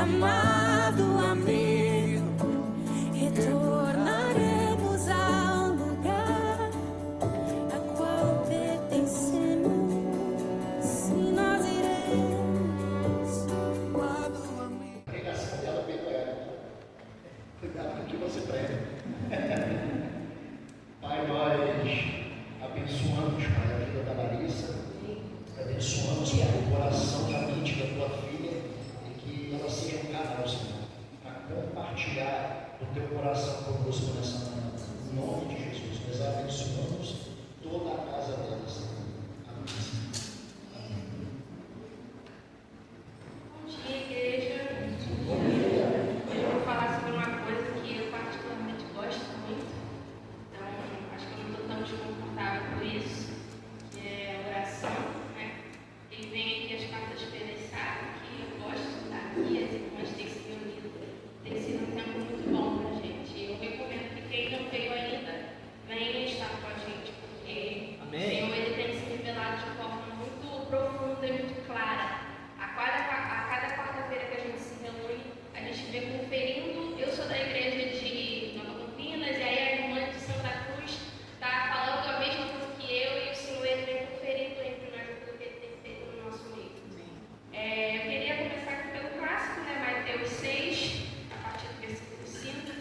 amado amigo, retornaremos ao lugar a qual pertencemos. Sim, nós iremos. Amado amigo. A pregação dela veio para ela. Cuidado com o que você prega. Pai, nós abençoamos, Pai, a vida da Larissa, abençoamos, Pai, o coração da mente da tua filha, e que ela seja um canal, Senhor, para compartilhar o teu coração conosco nessa manhã. Em nome de Jesus, nós abençoamos toda a casa dela, Senhor. Amém. Amém. Bom dia, igreja. Hoje eu vou falar sobre uma coisa que eu particularmente gosto muito. Então, acho que eu não estou tão desconfortável por isso, que é oração, né? E vem aqui as cartas pereçadas, que eu gosto de estar aqui, as irmãs têm se reunido. Tem sido um tempo muito bom para a gente. Eu recomendo que quem não veio ainda, venha estar com a gente, porque Amém. o Senhor ele tem se revelado de forma muito profunda e muito clara. A cada quarta-feira que a gente se reúne, a gente vê conferindo. Eu sou da igreja de Nova Campinas, e aí a irmã de Santa Cruz está falando a mesma coisa que eu, e o Senhor ele vem conferindo entre nós aquilo que ele tem feito no nosso meio. Eu queria começar aqui pelo clássico, né? Mateus 6, a partir do versículo 5,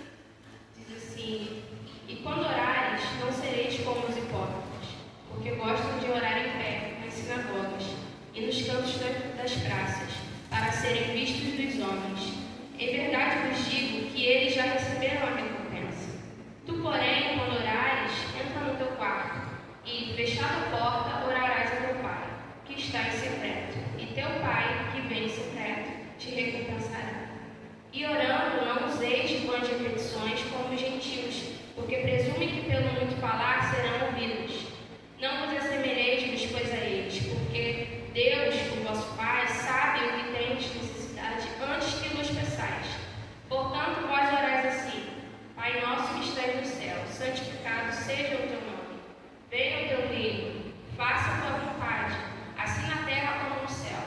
diz assim: E quando orares, não sereis como os hipócritas, porque gostam de orar em pé, nas sinagogas e nos cantos das praças, para serem vistos dos homens. Em verdade vos digo que eles já receberam a recompensa. Tu, porém, quando orares, entra no teu quarto, e, fechada a porta, orarás a teu Pai, que está em secreto, e teu Pai, que vem em secreto, te recompensará. E orando, não useis de vãs repetições como os gentios, porque presumem que pelo muito falar serão ouvidos. Não vos assemelheis, pois, a eles, porque Deus, o vosso Pai, sabe o que tendes necessidade antes que vos peçais. Portanto, vós orais assim: Pai nosso que estás no céu, santificado seja o teu nome. Venha o teu reino, faça a tua vontade, assim na terra como no céu.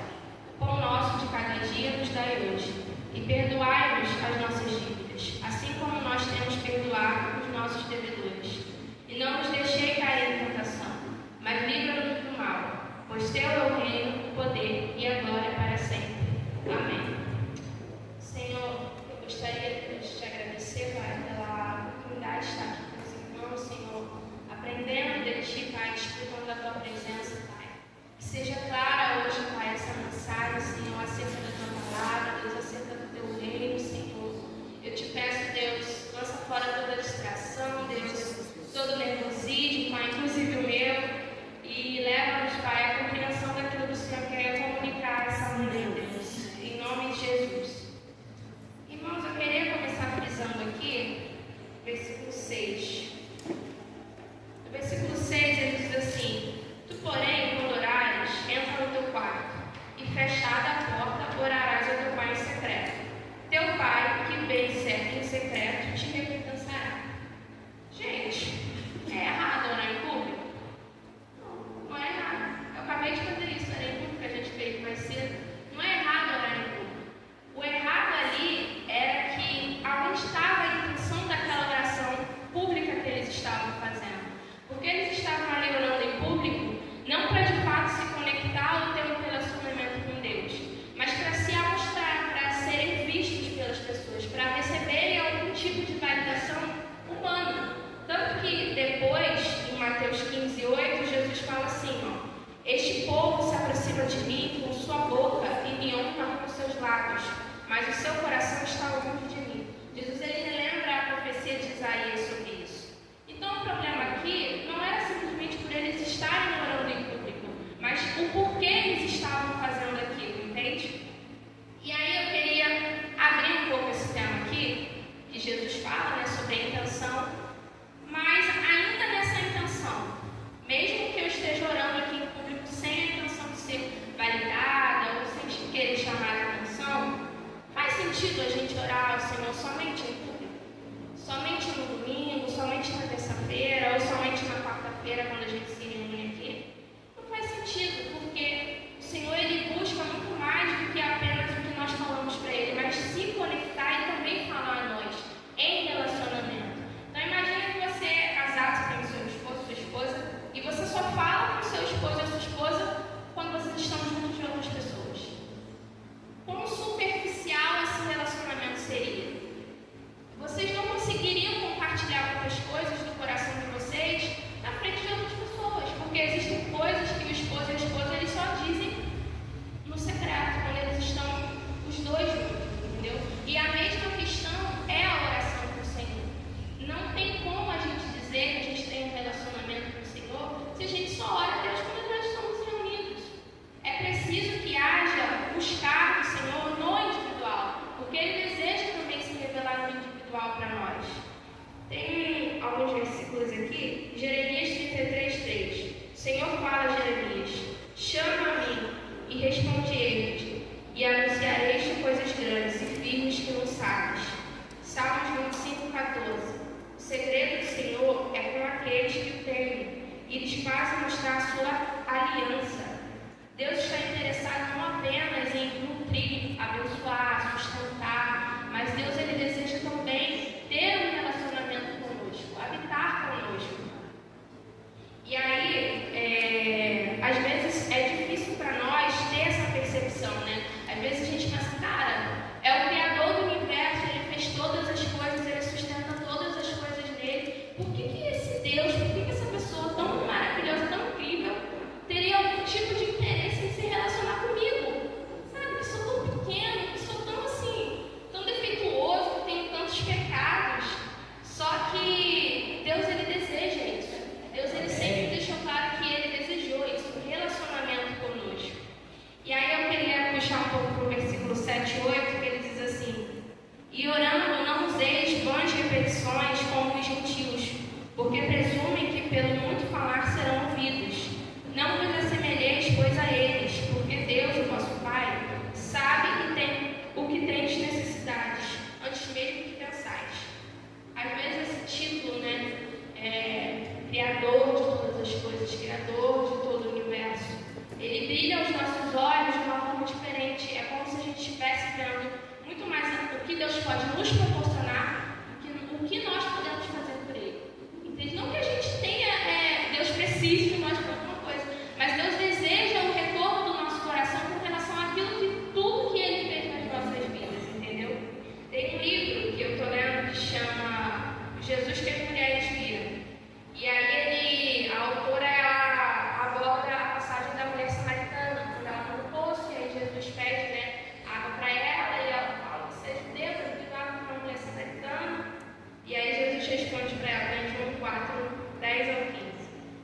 O pão nosso de cada dia nos dai hoje, e perdoai-nos as nossas dívidas, assim como nós temos perdoado os nossos devedores. E não nos deixei cair em tentação, mas livra-nos do mal, pois teu é o reino, o poder e a glória para sempre. Amém. Senhor, eu gostaria de te agradecer, Pai, pela oportunidade de estar aqui com os irmãos, Senhor, aprendendo de Ti, Pai, desfrutando da Tua presença, Pai. Que seja clara hoje, Pai, essa mensagem, Senhor, acerca da Tua palavra, Deus, acerca do Teu reino, Senhor. Eu te peço, Deus, lança fora toda distração, Deus, todo nervosismo, Pai, inclusive o meu, e leva-nos, Pai, à compreensão daquilo que o Senhor quer comunicar essa manhã, Deus, em nome de Jesus. Irmãos, eu queria começar frisando aqui, versículo 6. No versículo 6 ele diz assim: Tu, porém, quando orares, entra no teu quarto, e fechada a porta, orarás ao teu Pai em secreto. Teu Pai, que vê em secreto, te recompensará. Gente, é errado orar em público? Não é errado. Eu acabei de fazer isso, orar em público, a gente fez mais cedo. Não é errado orar em público. O errado ali era que aonde estava a intenção daquela oração pública que eles estavam fazendo. Porque eles estavam ali orando em público, não para de fato se conectar ou ter um relacionamento com Deus, mas para se amostrar, para serem vistos pelas pessoas, para receberem algum tipo de validação humana. Tanto que depois, em Mateus 15:8, Jesus fala assim, ó: Este povo se aproxima de mim com sua boca e me honra com seus lábios, mas o seu coração está longe de mim. Jesus ele relembra a profecia de Isaías sobre isso. Então o problema aqui não era simplesmente por eles estarem orando em público, mas o porquê eles estavam fazendo aquilo, entende? E aí eu queria abrir um pouco esse tema aqui, que Jesus fala, né, sobre a intenção, mas ainda nessa intenção, mesmo que eu esteja orando aqui em público sem a intenção de ser validada ou sem querer chamar a atenção, faz sentido a gente orar ao Senhor somente em público? Somente no domingo, somente na terça-feira ou somente na quarta-feira quando a gente se reúne aqui? Não faz sentido, porque o Senhor ele busca muito mais do que apenas o que nós falamos para Ele, mas E orando, não useis vãs repetições como os gentios, porque presumem que pelo muito falar serão ouvidos. Não vos assemelheis, pois, a eles, porque Deus, o vosso Pai, sabe o que tendes necessidades, antes mesmo que pensais. Às vezes esse título, Criador de todas as coisas, Criador de todo o universo, ele brilha aos nossos olhos de uma forma diferente. É como se a gente estivesse vendo muito mais o que Deus pode nos proporcionar do que o que nós podemos fazer por Ele. Entende? Não que a gente tenha, Deus precise de nós para alguma coisa, mas Deus deseja o retorno do nosso coração com relação àquilo tudo que Ele fez nas nossas vidas, entendeu? Tem um livro que eu estou lendo que chama Jesus que as Mulheres Viram. E aí a autora aborda a passagem da mulher samaritana, quando ela está no poço, e aí Jesus pede água para ela, e ela fala: você é judeu, eu pedi água para uma mulher samaritana. E aí Jesus responde para ela, em João 4, 10 ao 15.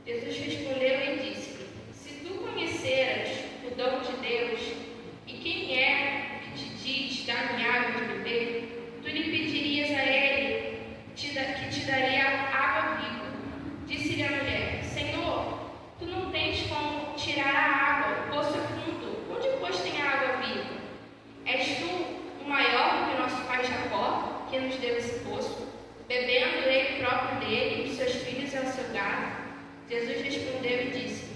Jesus respondeu e disse-lhe: se tu conheceras o dom de Deus, e quem é que te diz, dá-me água de beber, tu lhe pedirias a ele que te daria água viva. Disse-lhe a mulher: Senhor, tu não tens como tirar a água, o poço é fundo, onde pois tem a água viva? És tu o maior do que nosso pai Jacó, que nos deu esse poço, bebendo ele próprio dele, os seus filhos e o seu gado? Jesus respondeu e disse: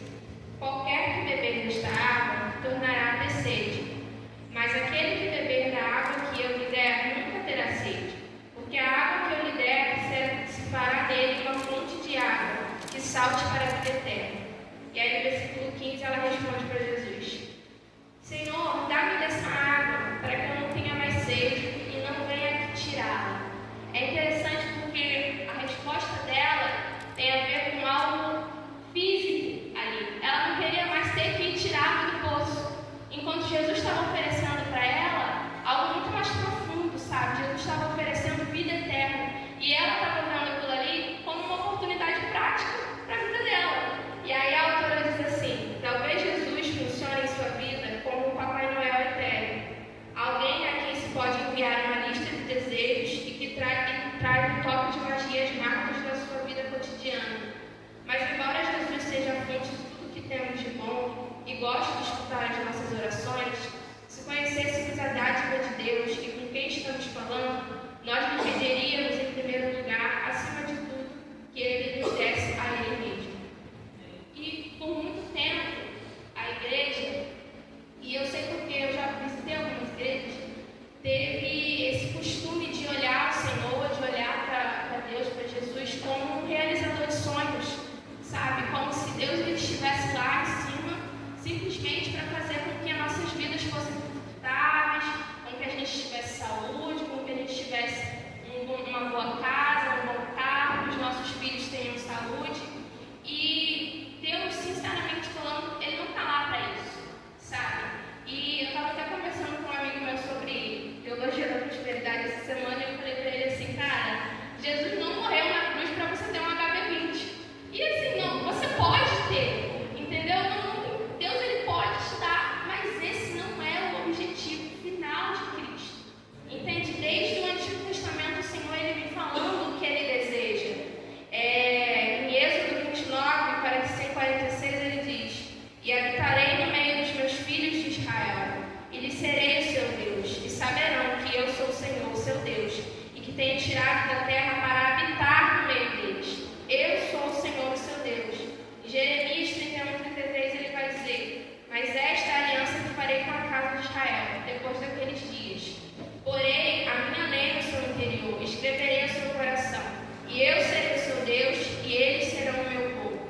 qualquer que beber desta água tornará a ter sede, mas aquele que beber da água que eu lhe der nunca terá sede, porque a água que eu lhe der se fará dele uma fonte de água que salte para a vida eterna. E aí no versículo 15 ela responde para Jesus: Senhor, dá-me dessa água para que eu não tenha mais sede e não venha aqui tirá-la. É interessante porque a resposta dela tem a ver com algo físico ali. Ela não queria mais ter que ir tirar do poço, enquanto Jesus estava oferecendo para ela algo muito mais profundo, sabe? Jesus estava oferecendo vida eterna e ela estava vendo aquilo ali como uma oportunidade prática para a vida dela. E aí a autora diz assim: talvez Jesus funcione em sua vida como um Papai Noel eterno, alguém a quem se pode enviar uma lista de desejos e que traz um toque de magia as marcas da sua vida cotidiana. Mas embora Jesus seja a fonte de tudo que temos de bom e goste de escutar as nossas orações, se conhecêssemos a dádiva de Deus e com quem estamos falando, nós lhe pediríamos em primeiro lugar, acima de tudo, que Ele nos desse a Ele mesmo. E por muito tempo, a igreja, e eu sei porque eu já visitei algumas igrejas, teve esse costume de olhar o Senhor, de olhar para Deus, para Jesus, como um realizador de sonhos, sabe? Como se Deus ele estivesse lá em cima, simplesmente para fazer com que as nossas vidas fossem confortáveis, com que a gente tivesse saúde, com que a gente tivesse uma boa casa, um bom carro, que os nossos filhos tenham saúde. E Deus, sinceramente falando, Ele não está lá para isso, sabe? E eu estava até conversando com um amigo meu sobre teologia da prosperidade essa semana, e eu falei para ele assim: cara, Jesus não morreu na cruz para você ter um HB20. E assim, não, você pode ter, entendeu? Não, Deus ele pode te dar, mas esse não é o objetivo final de Cristo. Entende? Desde o Antigo Testamento, o Senhor ele vem falando o que ele deseja. Em Êxodo 29, 45, 46, ele diz: e habitarei no meio dos meus filhos de Israel, e lhes serei o seu Deus, e saberão que eu sou o Senhor, o seu Deus, e que tenho tirado da terra para habitar no meio deles. Eu sou o Senhor, o seu Deus. Em Jeremias 31, 33, ele vai dizer: mas esta é a aliança que farei com a casa de Israel, depois daqueles dias. Porei a minha lei no seu interior, escreverei no seu coração, e eu serei o seu Deus, e eles serão o meu povo.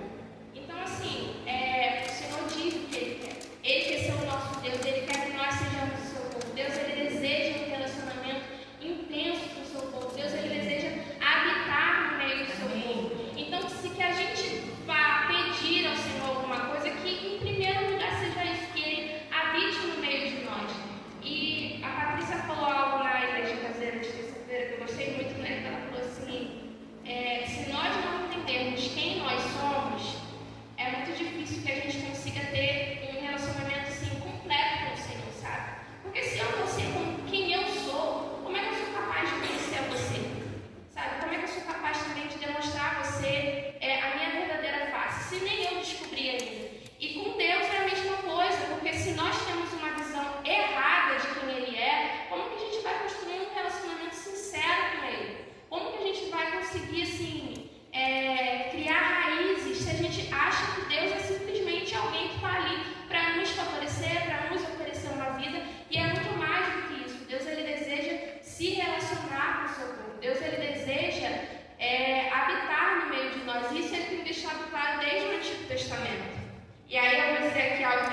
Então, assim, o Senhor diz o que Ele quer. Ele quer ser o nosso Deus, Ele quer que nós sejamos o seu povo. Deus, Ele deseja um relacionamento intenso com o seu povo. Deus, Ele deseja habitar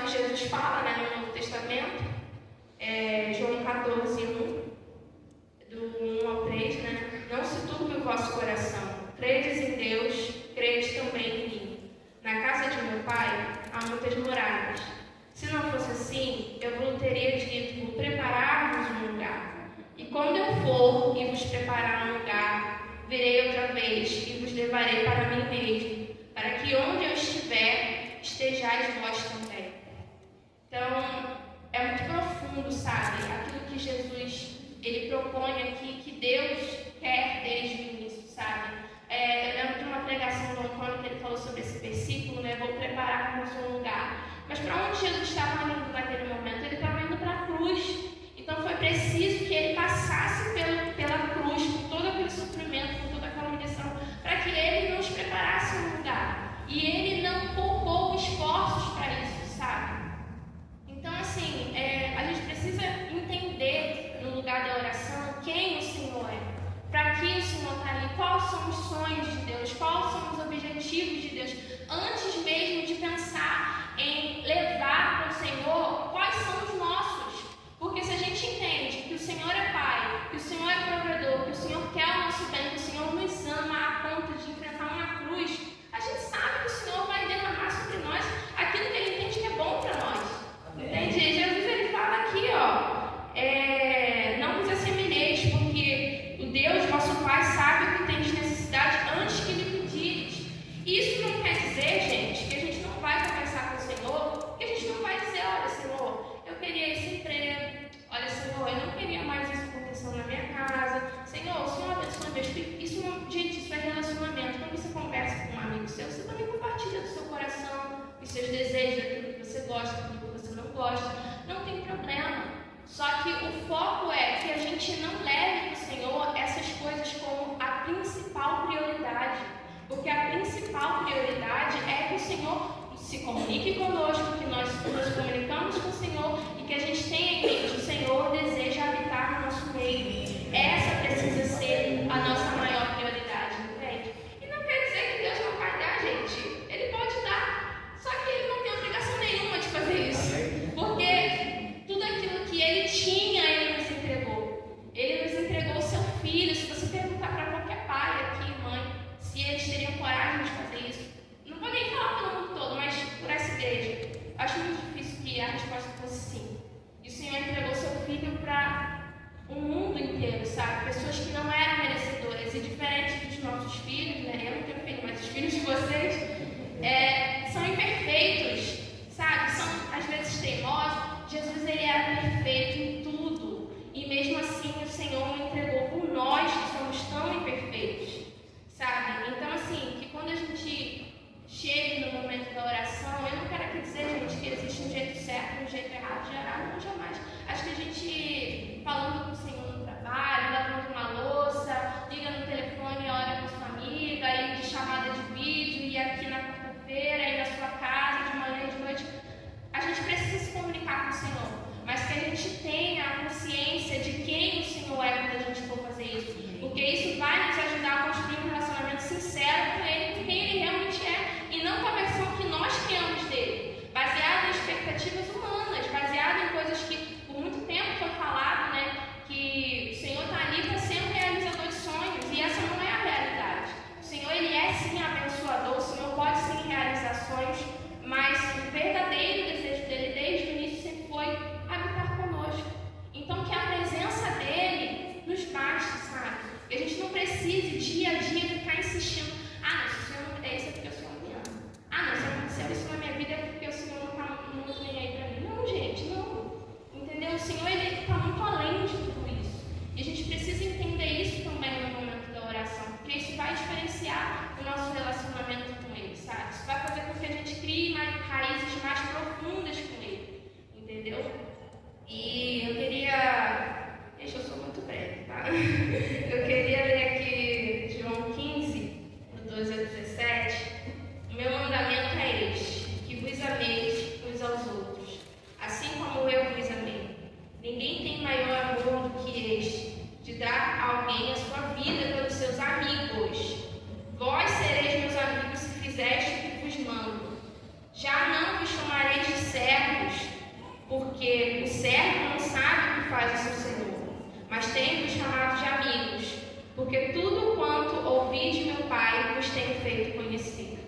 que Jesus fala, né, no Novo Testamento, João 14, 1, do 1 ao 3, né? Não se turbe o vosso coração. Credes em Deus, credes também em mim. Na casa de meu Pai há muitas moradas. Se não fosse assim, eu vos teria dito, vou preparar-vos um lugar. E quando eu for e vos preparar um lugar, virei outra vez e vos levarei para mim mesmo, para que onde eu estiver, estejais vós também. Então, é muito profundo, sabe? Aquilo que Jesus, ele propõe aqui, que Deus quer desde o início, sabe? Eu lembro de uma pregação do Antônio que ele falou sobre esse versículo, né? Vou preparar para um lugar. Mas para onde Jesus estava indo naquele momento? Ele estava indo para a cruz. Então foi preciso que ele passasse pela cruz, por todo aquele sofrimento, por toda aquela humilhação, para que ele nos preparasse um lugar. E ele não poupou esforços para isso, sabe? Então, assim, a gente precisa entender no lugar da oração quem o Senhor é. Para que o Senhor está ali? Quais são os sonhos de Deus? Quais são os objetivos de Deus? Antes mesmo de pensar em levar para o Senhor, quais são os nossos? Porque se a gente entende que o Senhor é Pai, que o Senhor é provedor, que o Senhor quer o nosso bem, que o Senhor nos ama a ponto de enfrentar uma cruz, a gente sabe que o Senhor vai derramar sobre nós aquilo que Ele entende que é bom para nós. Entende? Jesus, ele fala aqui, não vos assemelheis, porque o Deus, vosso Pai, sabe o que tendes necessidade antes que lhe pedires. Isso não quer dizer, gente, que a gente não vai conversar com o Senhor, que a gente não vai dizer, olha, Senhor, eu queria esse emprego, olha, Senhor, eu não queria mais isso acontecendo na minha casa, Senhor, o Senhor abençoe meus filhos. Isso não, gente, isso é relacionamento. Quando você conversa com um amigo seu, você também compartilha do seu coração, dos seus desejos, daquilo que você gosta, daquilo que você não gosta, não tem problema. Só que o foco é que a gente não leve para o Senhor essas coisas como a principal prioridade. Porque a principal prioridade é que o Senhor se comunique conosco, que nós nos comunicamos com o Senhor e que a gente tenha em mente, o Senhor deseja habitar no nosso meio. Essa precisa ser a nossa maior prioridade, entende? E não quer dizer que Deus não vai dar, gente. Ele pode dar, só que Ele não tem obrigação nenhuma de fazer isso. Porque tudo aquilo que Ele tinha, Ele nos entregou. Ele nos entregou o seu Filho. Se você perguntar para qualquer pai aqui, mãe, se eles teriam coragem de fazer isso, não vou nem falar pelo mundo todo, mas por essa igreja, acho muito difícil que a resposta fosse sim. E o Senhor entregou seu Filho para o mundo inteiro, sabe? Pessoas que não eram merecedoras. E diferente dos nossos filhos, né? Eu não tenho filho, mas os filhos de vocês são imperfeitos, sabe? São às vezes teimosos. Jesus, ele era perfeito em tudo. E mesmo assim o Senhor o entregou por nós que somos tão imperfeitos, sabe? Então, assim, que quando a gente chegue no momento da oração, eu não quero aqui dizer, gente, que existe um jeito certo e um jeito errado de orar, não, jamais. Acho que a gente, falando com o Senhor no trabalho, lavando uma louça, liga no telefone, ora com sua amiga, aí de chamada de vídeo, e aqui na quarta-feira, aí na sua casa, de manhã e de noite, a gente precisa se comunicar com o Senhor, mas que a gente tenha a consciência de quem o Senhor é quando a gente for fazer isso, porque isso vai nos ajudar a construir um relacionamento sincero com Ele, com quem Ele realmente é, e não com a versão que nós criamos dele, baseado em expectativas humanas, baseado em coisas que por muito tempo foi falado, né, que o Senhor está ali para ser um realizador de sonhos, e essa não é a realidade. O Senhor, ele é sim abençoador, o Senhor pode sim realizar sonhos, mas o verdadeiro desejo dele desde o início sempre foi habitar conosco. Então que a presença dele nos baste, sabe? Que a gente não precise dia a dia ficar insistindo, não, se o Senhor não me der isso é porque o Senhor me ama. Não, se aconteceu isso na minha vida é porque o Senhor não está muito nem aí para mim. Não, gente, não. Entendeu? O Senhor, ele está muito além de tudo isso. E a gente precisa entender isso também no momento da oração, porque isso vai diferenciar o nosso relacionamento com Ele, sabe? Isso vai fazer com que a gente crie raízes mais profundas com Ele, entendeu? E eu queria... Gente, eu sou muito breve, tá? Eu queria ler aqui João 15, do 12 ao 17. O meu mandamento é este, que vos ameis uns aos outros, assim como eu vos amei. Ninguém tem maior amor do que este, de dar a alguém a sua vida pelos seus amigos. Vós sereis meus amigos se fizeste o que vos mando. Já não vos chamareis de servos, porque o servo não sabe o que faz o seu senhor, mas tenho-vos chamado de amigos, porque tudo quanto ouvi de meu Pai vos tenho feito conhecer.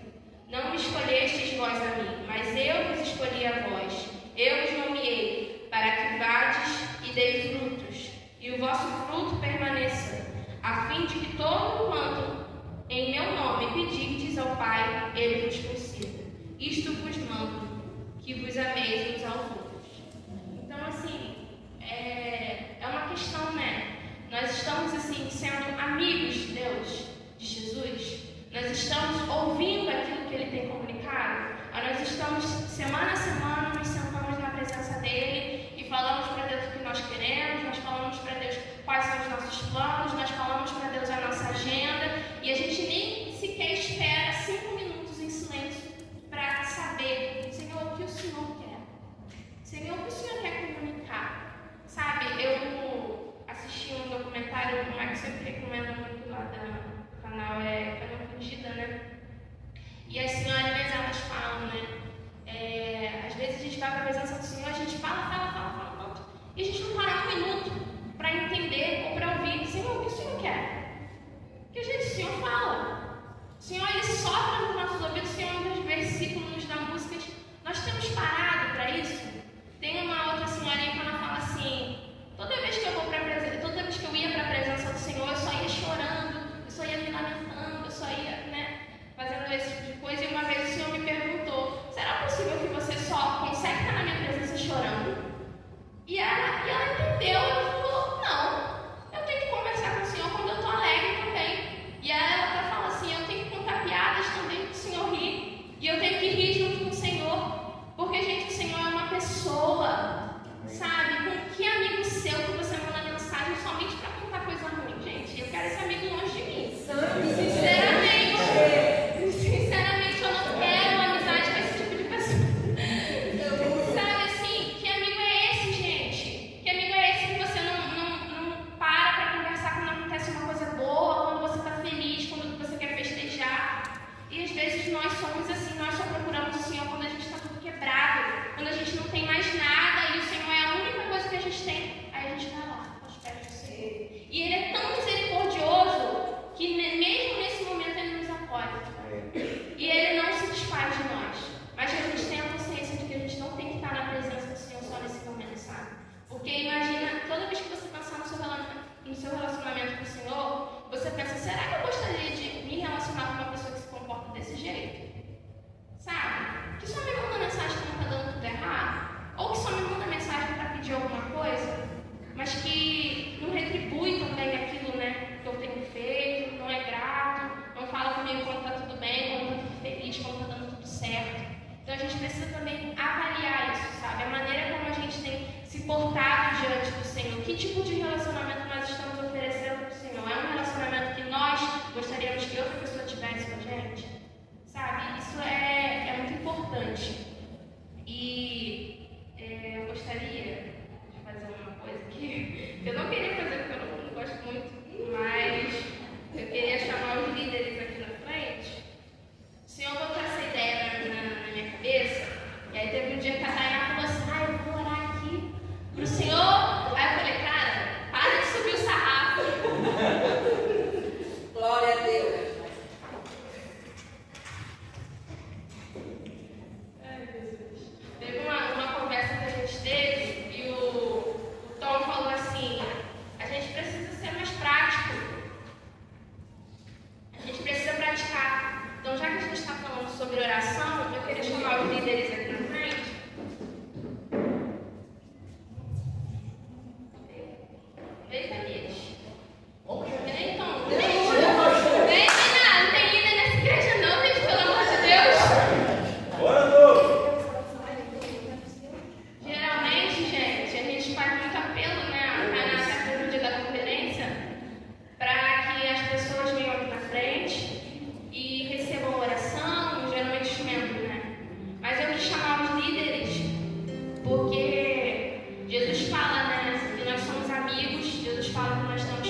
Não me escolhestes vós a mim, mas eu vos escolhi a vós. Eu vos nomeei, para que vades e dei frutos, e o vosso fruto permaneça, a fim de que todo quanto em meu nome pedirdes ao Pai, Ele vos conceda. Isto vos mando, que vos ameis uns aos outros. Então, assim, é uma questão, né? Nós estamos, assim, sendo amigos de Deus, de Jesus. Nós estamos ouvindo aquilo que Ele tem comunicado. Nós estamos, semana a semana, nos sentamos na presença dEle e falamos para Deus o que nós queremos, nós falamos para Deus quais são os nossos planos, nós falamos para Deus a nossa agenda, e a gente nem sequer espera 5 minutos em silêncio para saber, Senhor, o que o Senhor quer? Senhor, o que o Senhor quer comunicar? Sabe, eu assisti um documentário, o Marcos sempre recomenda muito lá do canal, Canal Fugida, né? E as senhorinhas, elas falam, né? Às vezes a gente vai para a presença do Senhor, a gente fala, e a gente não para 1 minuto para entender ou para ouvir, Senhor, o que o Senhor quer? Porque a gente, o Senhor fala. O Senhor, Ele sopra nos nossos ouvidos, o Senhor nos versículos, nos dá músicas. Nós temos parado para isso? Tem uma outra senhorinha que ela fala assim, toda vez que eu ia para a presença do Senhor, eu só ia chorando, eu só ia me lamentando, eu só ia, né, fazendo esse tipo de coisa. E uma vez o Senhor me perguntou, será possível que você só consegue estar na minha presença chorando? E ela entendeu, ela falou, não, eu tenho que conversar com o Senhor quando eu estou alegre também. E ela até fala assim, eu tenho que contar piadas também para o Senhor rir, e eu tenho que rir junto com o Senhor, porque, gente, o Senhor é uma pessoa, sabe? Com que amigo seu que você manda mensagem somente para contar coisa ruim, gente? Eu quero esse amigo longe de mim. Sinceramente, eu não quero uma amizade com esse tipo de pessoa. Sabe assim, que amigo é esse, gente? Que amigo é esse que você não para conversar quando acontece uma coisa boa, quando você está feliz, quando você quer festejar? E às vezes nós somos assim, nós só procuramos o Senhor quando a gente está tudo quebrado, quando a gente não tem mais nada e o Senhor é a única coisa que a gente tem. Aí a gente vai lá, aos pés do Senhor. E Ele é tão misericordioso que mesmo nesse momento Ele nos acolhe. E Ele não se desfaz de nós. Mas a gente tem a consciência de que a gente não tem que estar na presença do Senhor só nesse momento, sabe? Porque imagina, toda vez que você pensar no seu relacionamento com o Senhor, você pensa, será que eu gostaria de me relacionar com uma pessoa que se comporta desse jeito? Sabe? Que só me manda mensagem que não está dando tudo errado? Ou que só me manda mensagem para pedir alguma coisa, mas que não retribui também aquilo, né, que eu tenho feito, não é grato, não fala comigo quando está tudo bem, quando está tudo feliz, quando está dando tudo certo. Então a gente precisa também avaliar isso, sabe? A maneira como a gente tem se portado diante do Senhor. Que tipo de relacionamento nós estamos oferecendo para o Senhor? É um relacionamento que nós gostaríamos que outra pessoa tivesse com a gente? Sabe? Isso é muito importante. E eu gostaria de fazer uma coisa que eu não queria fazer porque eu não gosto muito, mas eu queria chamar os líderes aqui na frente. O Senhor botou essa ideia na minha cabeça, e aí teve um dia que a Tainá falou assim, eu vou orar aqui pro Senhor. Aí eu falei, cara, para de subir o sarrafo. Glória a Deus. Teve uma conversa que a gente teve e o Tom falou assim, a gente precisa ser mais prático. A gente precisa praticar. Então, já que a gente está falando sobre oração, eu queria chamar os líderes aqui na frente. Vem, Camille. Vem, Tom. Vem, Nina. Não tem líder nessa igreja não, gente, pelo amor de Deus. Bora, Douglas! Geralmente, gente, a gente faz muito apelo, né, no dia da conferência, para que as pessoas venham aqui na frente e recebam oração, geralmente os membros, né? Mas eu quis chamar os líderes porque Jesus fala, né, que nós somos amigos, Jesus fala que nós temos